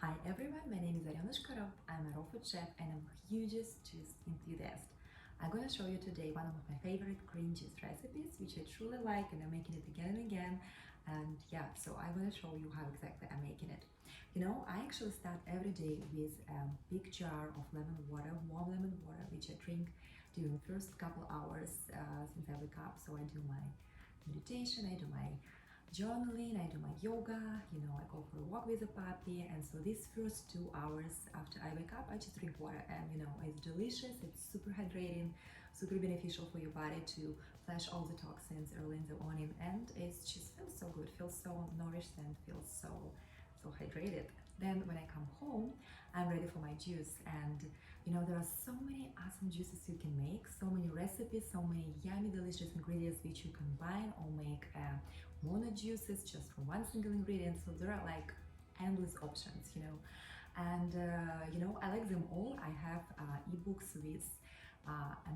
Hi everyone, my name is Ariana. I'm a raw food chef and I'm a hugest juice enthusiast. I'm gonna show you today one of my favorite green juice recipes, which I truly like, and I'm making it again and again. And yeah, so I'm gonna show you how exactly I'm making it. You know, I actually start every day with a big jar of lemon water, warm lemon water, which I drink during the first couple hours since I wake up. So I do my meditation, I do my journaling, I do my yoga, you know, I go for a walk with a puppy, and so these first 2 hours after I wake up, I just drink water, and you know, it's delicious, it's super hydrating, super beneficial for your body to flush all the toxins early in the morning, and it just feels so good, feels so nourished, and feels so hydrated. Then when I come home, I'm ready for my juice, and you know, there are so many awesome juices you can make, so many recipes, so many yummy delicious ingredients which you combine or make mono juices just from one single ingredient. So there are like endless options, you know, and you know, I like them all. I have ebooks with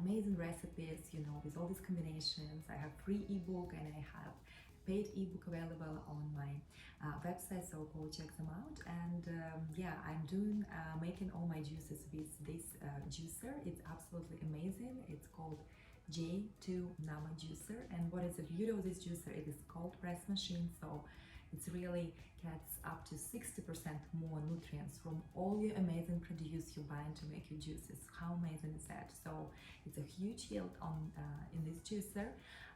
amazing recipes, you know, with all these combinations. I have free ebook and I have paid ebook available on my website, so go check them out. And yeah, I'm doing making all my juices with this juicer. It's absolutely amazing. It's called J2 Nama juicer, and what is the beauty of this juicer? It is cold press machine, so it's really gets up to 60% more nutrients from all your amazing produce you buy to make your juices. How amazing is that? So it's a huge yield on in this juicer,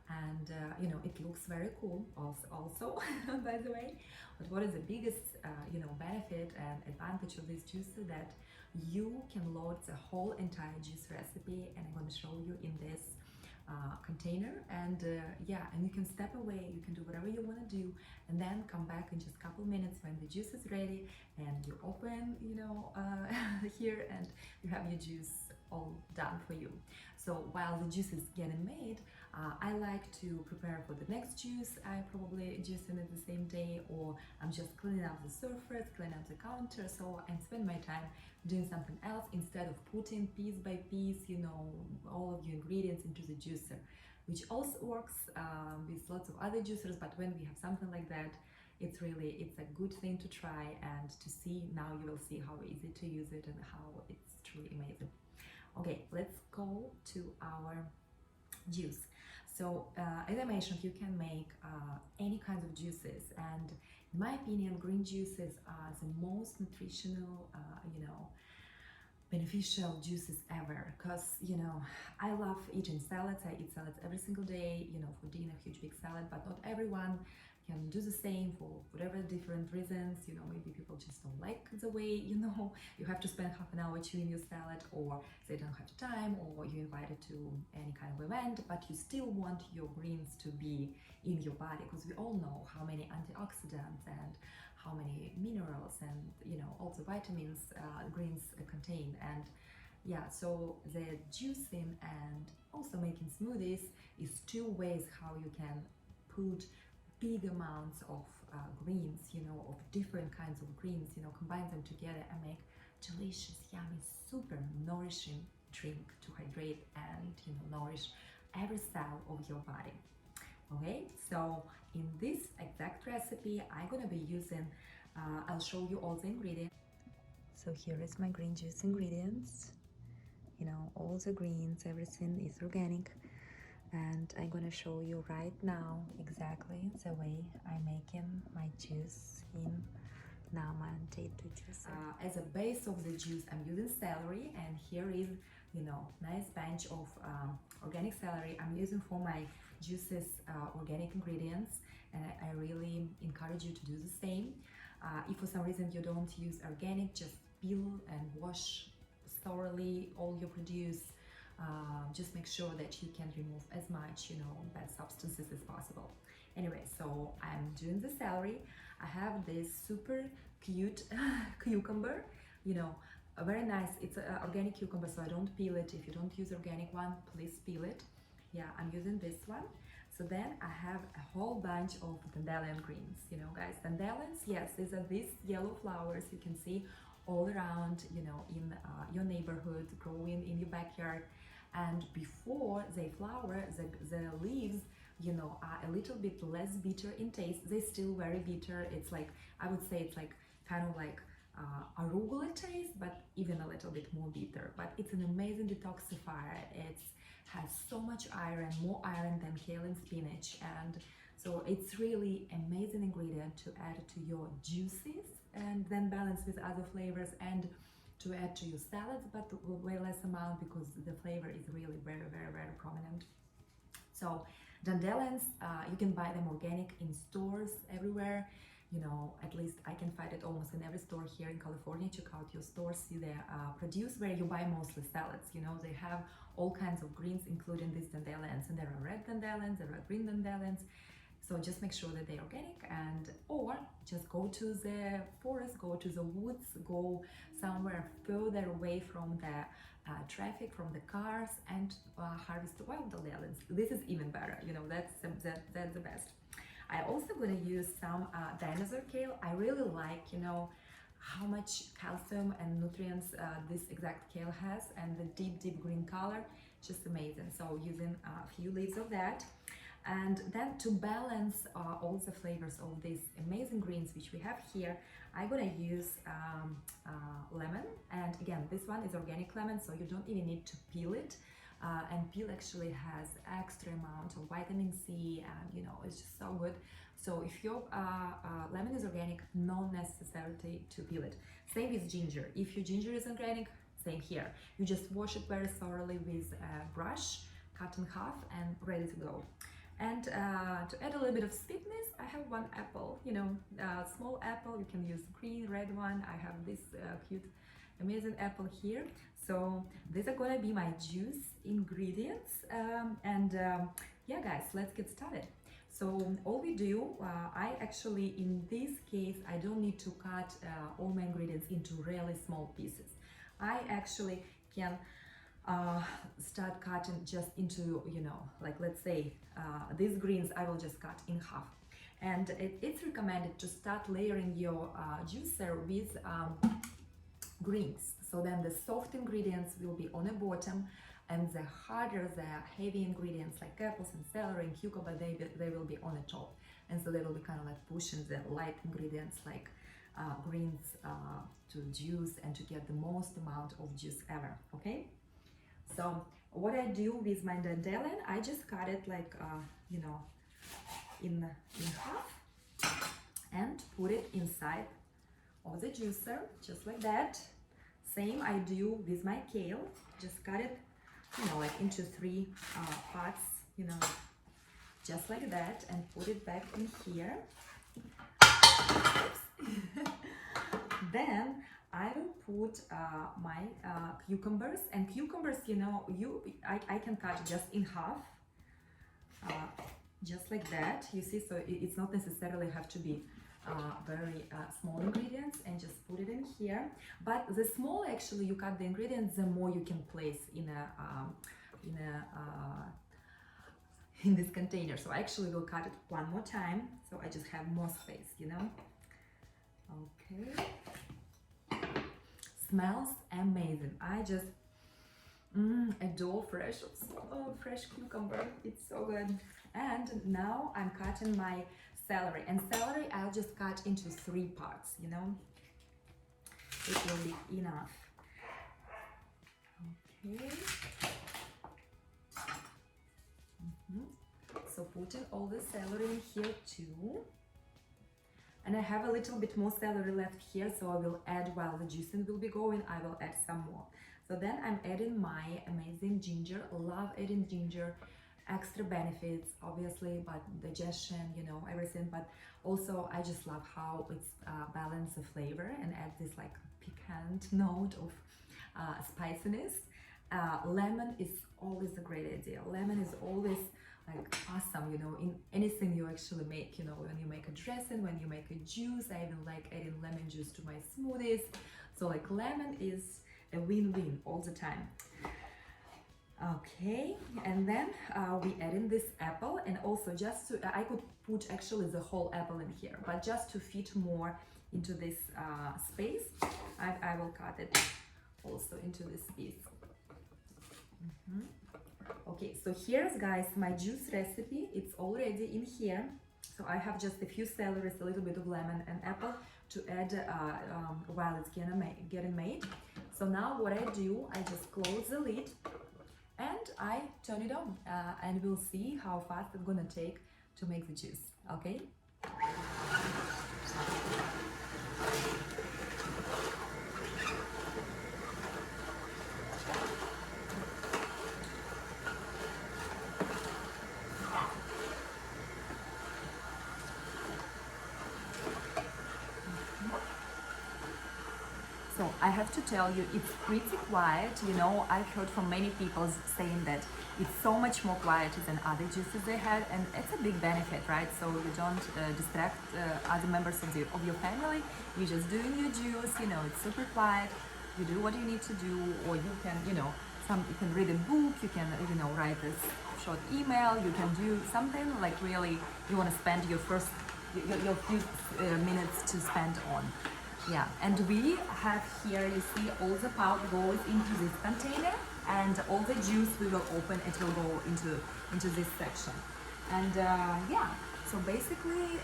and you know, it looks very cool also by the way. But what is the biggest you know, benefit and advantage of this juicer? That you can load the whole entire juice recipe, and I'm going to show you in this container, and yeah, and you can step away, you can do whatever you want to do, and then come back in just a couple minutes when the juice is ready, and you open, you know, here, and you have your juice all done for you. So while the juice is getting made, I like to prepare for the next juice. I probably juicing it the same day, or I'm just cleaning up the surface, cleaning up the counter, so I spend my time doing something else instead of putting piece by piece, you know, all of your ingredients into the juicer, which also works with lots of other juicers. But when we have something like that, it's a good thing to try and to see. Now you will see how easy to use it and how it's truly amazing. Okay, let's go to our juice. So as I mentioned, you can make any kinds of juices, and in my opinion, green juices are the most nutritional, you know, beneficial juices ever, because you know, I love eating salads. I eat salads every single day, you know, for dinner, huge big salad, but not everyone can do the same for whatever different reasons. You know, maybe people just don't like the way, you know, you have to spend half an hour chewing your salad, or they don't have time, or you're invited to any kind of event, but you still want your greens to be in your body, because we all know how many antioxidants and how many minerals and, you know, also vitamins greens contain. And yeah, so the juicing and also making smoothies is two ways how you can put big amounts of greens, you know, of different kinds of greens, you know, combine them together and make delicious, yummy, super nourishing drink to hydrate and, you know, nourish every cell of your body. Okay, so in this exact recipe, I'm gonna be using, I'll show you all the ingredients. So here is my green juice ingredients. You know, all the greens, everything is organic. And I'm gonna show you right now exactly the way I'm making my juice in Nama J2 juicer. As a base of the juice, I'm using celery, and here is, you know, nice bunch of organic celery I'm using for my juices, organic ingredients, and I really encourage you to do the same. If for some reason you don't use organic, just peel and wash thoroughly all your produce. Just make sure that you can remove as much, you know, bad substances as possible. Anyway, so I'm doing the celery. I have this super cute cucumber, you know, a very nice, it's an organic cucumber, so I don't peel it. If you don't use organic one, please peel it. Yeah, I'm using this one. So then I have a whole bunch of dandelion greens, you know, guys. Dandelions, yes, these are these yellow flowers you can see all around, you know, in your neighborhood, growing in your backyard. And before they flower, the leaves, you know, are a little bit less bitter in taste. They're still very bitter. It's like, I would say it's like kind of like arugula taste, but even a little bit more bitter. But it's an amazing detoxifier. It has so much iron, more iron than kale and spinach, and so it's really amazing ingredient to add to your juices and then balance with other flavors, and to add to your salads, but way less amount because the flavor is really very, very, very prominent. So dandelions, you can buy them organic in stores everywhere. You know, at least I can find it almost in every store here in California. Check out your stores, see their produce where you buy mostly salads. You know, they have all kinds of greens, including these dandelions, and there are red dandelions, there are green dandelions. So just make sure that they're organic, and or just go to the forest, go to the woods, go somewhere further away from the traffic, from the cars, and harvest wild dandelions. This is even better. You know, that's the best. I also gonna use some dinosaur kale. I really like, you know, how much calcium and nutrients this exact kale has, and the deep green color, just amazing. So using a few leaves of that. And then to balance all the flavors of these amazing greens which we have here, I'm gonna use lemon. And again, this one is organic lemon, so you don't even need to peel it. And peel actually has extra amount of vitamin C, and you know, it's just so good. So if your lemon is organic, not necessary to peel it. Same with ginger. If your ginger is organic, same here. You just wash it very thoroughly with a brush, cut in half, and ready to go. And to add a little bit of sweetness, I have one apple, you know, small apple. You can use green, red one. I have this cute, amazing apple here. So these are gonna be my juice ingredients. Yeah, guys, let's get started. So all we do, I actually, in this case, I don't need to cut all my ingredients into really small pieces. I actually can start cutting just into, you know, like let's say these greens I will just cut in half. And it's recommended to start layering your juicer with greens. So then the soft ingredients will be on the bottom, and the harder, the heavy ingredients like apples and celery and cucumber, they will be on the top. And so they will be kind of like pushing the light ingredients like greens to juice and to get the most amount of juice ever, okay? So what I do with my dandelion, I just cut it like, you know, in half and put it inside of the juicer, just like that. Same I do with my kale, just cut it, you know, like into 3 parts, you know, just like that, and put it back in here. Then I will put my cucumbers, and cucumbers, you know, I can cut just in half, just like that. You see, so it's not necessarily have to be very small ingredients, and just put it in here. But the smaller actually you cut the ingredients, the more you can place in this container. So I actually will cut it one more time, so I just have more space, you know. Okay. Smells amazing. I just adore fresh cucumber. It's so good. And now I'm cutting my celery, and celery I'll just cut into 3 parts, you know. It will be enough. Okay. So putting all the celery in here too. And I have a little bit more celery left here, so I will add while the juicing will be going. I will add some more. So then I'm adding my amazing ginger. Love adding ginger. Extra benefits, obviously, but digestion, you know, everything. But also, I just love how it's balance the flavor and add this like piquant note of spiciness. Lemon is always a great idea. Lemon is always like awesome, you know, in anything you actually make, you know, when you make a dressing, when you make a juice. I even like adding lemon juice to my smoothies. So like lemon is a win-win all the time. Okay, and then we add in this apple, and also just to, I could put actually the whole apple in here, but just to fit more into this space, I will cut it also into this piece. Okay, so here's, guys, my juice recipe. It's already in here. So I have just a few celeries, a little bit of lemon and apple. to add while it's getting made. So now what I do, I just close the lid and I turn it on, and we'll see how fast it's gonna take to make the juice. Okay. So I have to tell you, it's pretty quiet. You know, I've heard from many people saying that it's so much more quieter than other juices they had, and it's a big benefit, right? So you don't distract other members of your family. You're just doing your juice. You know, it's super quiet. You do what you need to do, or you can, you know, you can read a book. You can, you know, write a short email. You can do something like really you want to spend your few minutes to spend on. Yeah, and we have here, you see, all the pulp goes into this container, and all the juice we will open, it will go into this section. And yeah, so basically,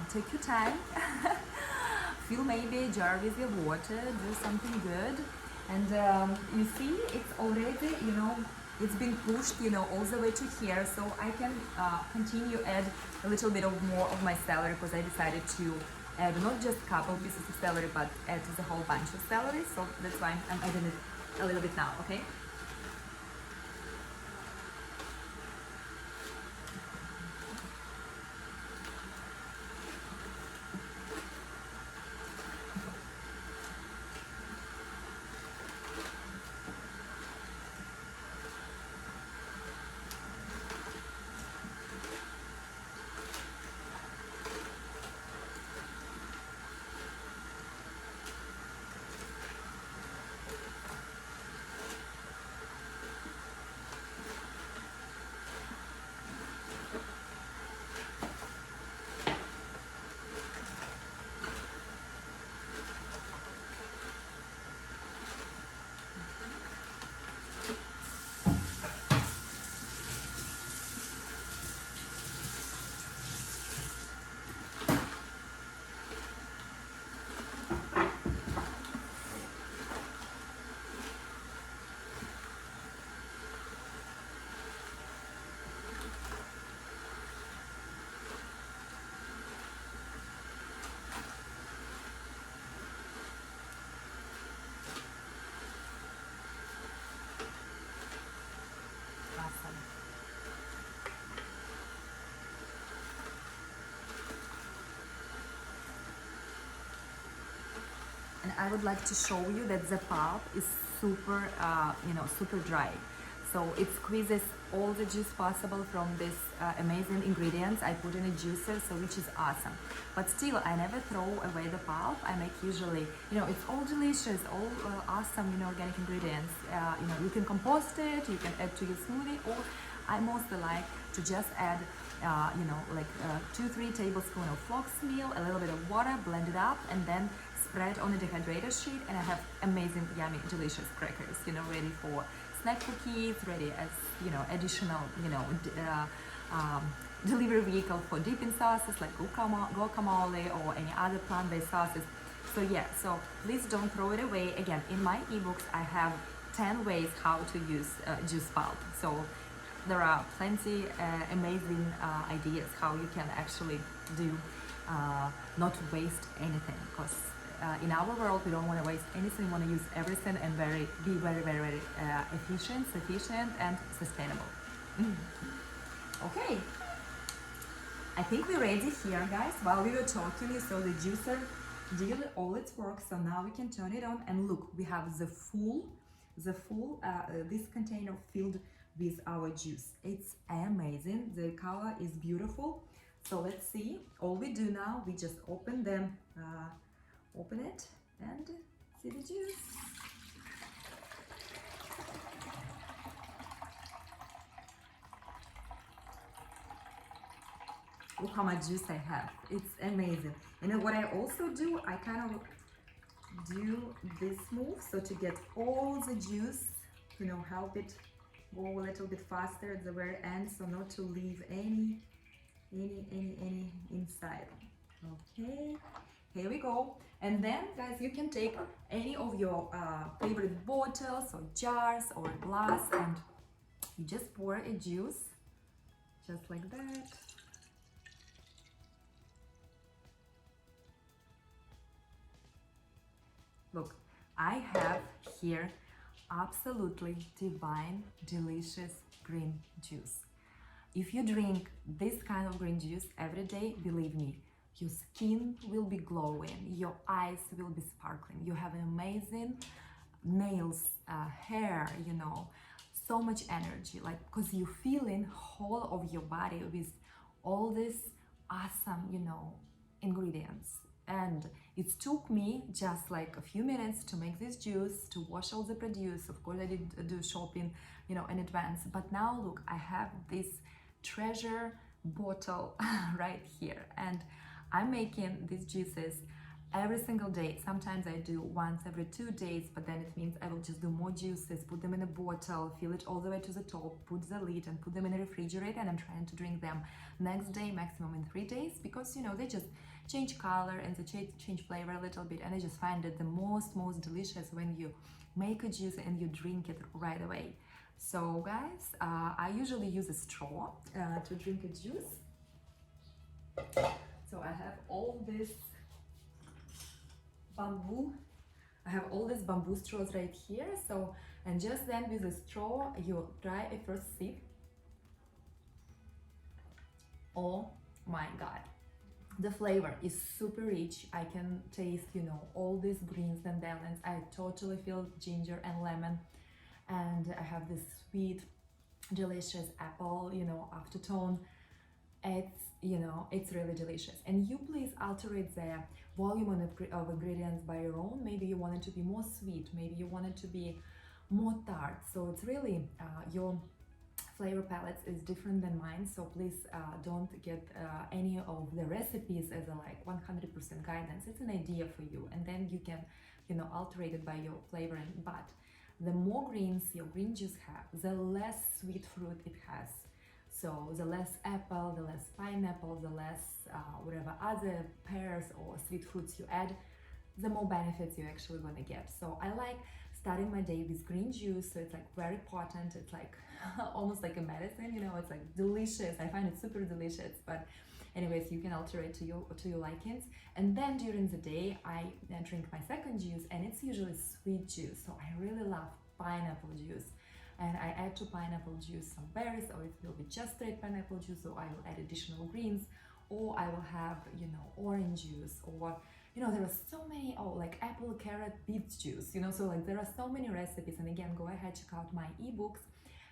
take your time, fill maybe a jar with your water, do something good, and you see, it's already, you know, it's been pushed, you know, all the way to here, so I can continue add a little bit more of my celery, because I decided to add not just a couple pieces of celery, but add the whole bunch of celery, so that's why I'm adding it a little bit now, okay? And I would like to show you that the pulp is super, you know, super dry. So it squeezes all the juice possible from this amazing ingredients I put in a juicer, so which is awesome. But still, I never throw away the pulp. I make usually, you know, it's all delicious, all awesome, you know, organic ingredients. You know, you can compost it, you can add to your smoothie, or I mostly like to just add, you know, like 2-3 tablespoons of flax meal, a little bit of water, blend it up, and then spread on a dehydrator sheet, and I have amazing, yummy, delicious crackers, you know, ready for snack cookies, ready as, you know, additional, you know, delivery vehicle for dipping sauces like guacamole or any other plant-based sauces. So yeah, so please don't throw it away. Again, in my ebooks, I have 10 ways how to use juice pulp. So there are plenty amazing ideas how you can actually do not waste anything, because in our world we don't want to waste anything. We want to use everything and be very efficient, sufficient, and sustainable. Okay, I think we're ready here, guys. While we were talking, so the juicer did all its work, so now we can turn it on, and look, we have the full this container filled with our juice. It's amazing. The color is beautiful. So let's see. All we do now, we just open them, open it, and see the juice. Look how much juice I have. It's amazing. And then what I also do, I kind of do this move, so to get all the juice, you know, help it go a little bit faster at the very end, so not to leave any inside. Okay, here we go. And then guys, you can take any of your favorite bottles or jars or glass, and you just pour a juice just like that. Look, I have here absolutely divine, delicious green juice. If you drink this kind of green juice every day, believe me, your skin will be glowing, your eyes will be sparkling, you have an amazing nails, hair, you know, so much energy, like, because you're feeling whole of your body with all these awesome, you know, ingredients. And it took me just like a few minutes to make this juice, to wash all the produce. Of course I did do shopping, you know, in advance, but now look, I have this treasure bottle right here, and I'm making these juices every single day. Sometimes I do once every 2 days, but then it means I will just do more juices, put them in a bottle, fill it all the way to the top, put the lid and put them in a refrigerator, and I'm trying to drink them next day, maximum in 3 days, because you know, they just change color and they change flavor a little bit, and I just find it the most delicious when you make a juice and you drink it right away. So guys, I usually use a straw to drink a juice. So I have all this bamboo. I have all these bamboo straws right here. So, and just then with a straw, you try a first sip. Oh my God. The flavor is super rich. I can taste, you know, all these greens, dandelions. I totally feel ginger and lemon. And I have this sweet, delicious apple, you know, aftertone. It's, you know, it's really delicious. And you please alter the volume of ingredients by your own. Maybe you want it to be more sweet, maybe you want it to be more tart. So it's really your flavor palettes is different than mine. So please don't get any of the recipes as a like 100% guidance. It's an idea for you, and then you can, you know, alter it by your flavor. But the more greens your green juice have, the less sweet fruit it has. So the less apple, the less pineapple, the less whatever other pears or sweet fruits you add, the more benefits you're actually gonna get. So I like starting my day with green juice. So it's like very potent. It's like almost like a medicine, you know, it's like delicious. I find it super delicious. But anyways, you can alter it to your likings. And then during the day, I drink my second juice, and it's usually sweet juice. So I really love pineapple juice. And I add to pineapple juice some berries, or it will be just straight pineapple juice, or I will add additional greens, or I will have, you know, orange juice, or, you know, there are so many, like apple, carrot, beet juice, you know, so like there are so many recipes. And again, go ahead, check out my ebooks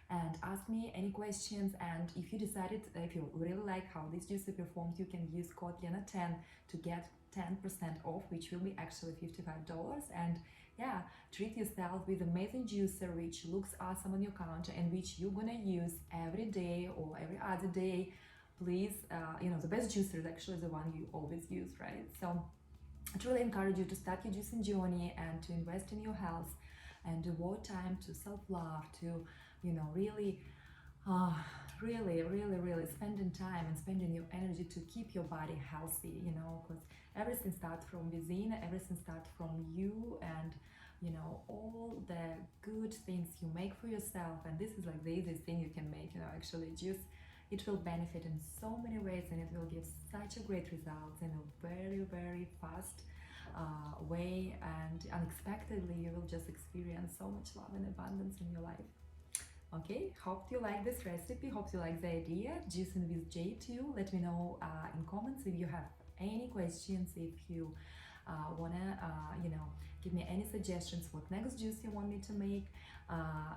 and ask me any questions. And if you decided, if you really like how this juice performed, you can use code Liana10 to get 10% off, which will be actually $55. And yeah, treat yourself with amazing juicer which looks awesome on your counter and which you're gonna use every day or every other day. Please, you know, the best juicer is actually the one you always use, right? So I truly encourage you to start your juicing journey and to invest in your health and devote time to self-love, to, you know, really spending time and spending your energy to keep your body healthy, you know, because everything starts from within, everything starts from you, and you know, all the good things you make for yourself. And this is like the easiest thing you can make, you know, actually juice. It will benefit in so many ways, and it will give such a great result in a very fast way, and unexpectedly you will just experience so much love and abundance in your life. Okay, hope you like this recipe, hope you like the idea, juicing with J2. Let me know in comments if you have any questions, if you wanna, you know, give me any suggestions what next juice you want me to make.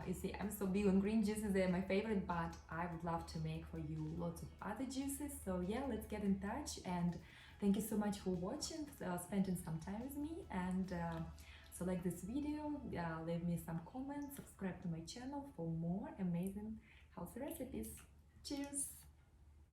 You see, I'm so big on green juices, they're my favorite, but I would love to make for you lots of other juices. So yeah, let's get in touch, and thank you so much for watching, spending some time with me. And so like this video, leave me some comments, subscribe to my channel for more amazing healthy recipes. Cheers!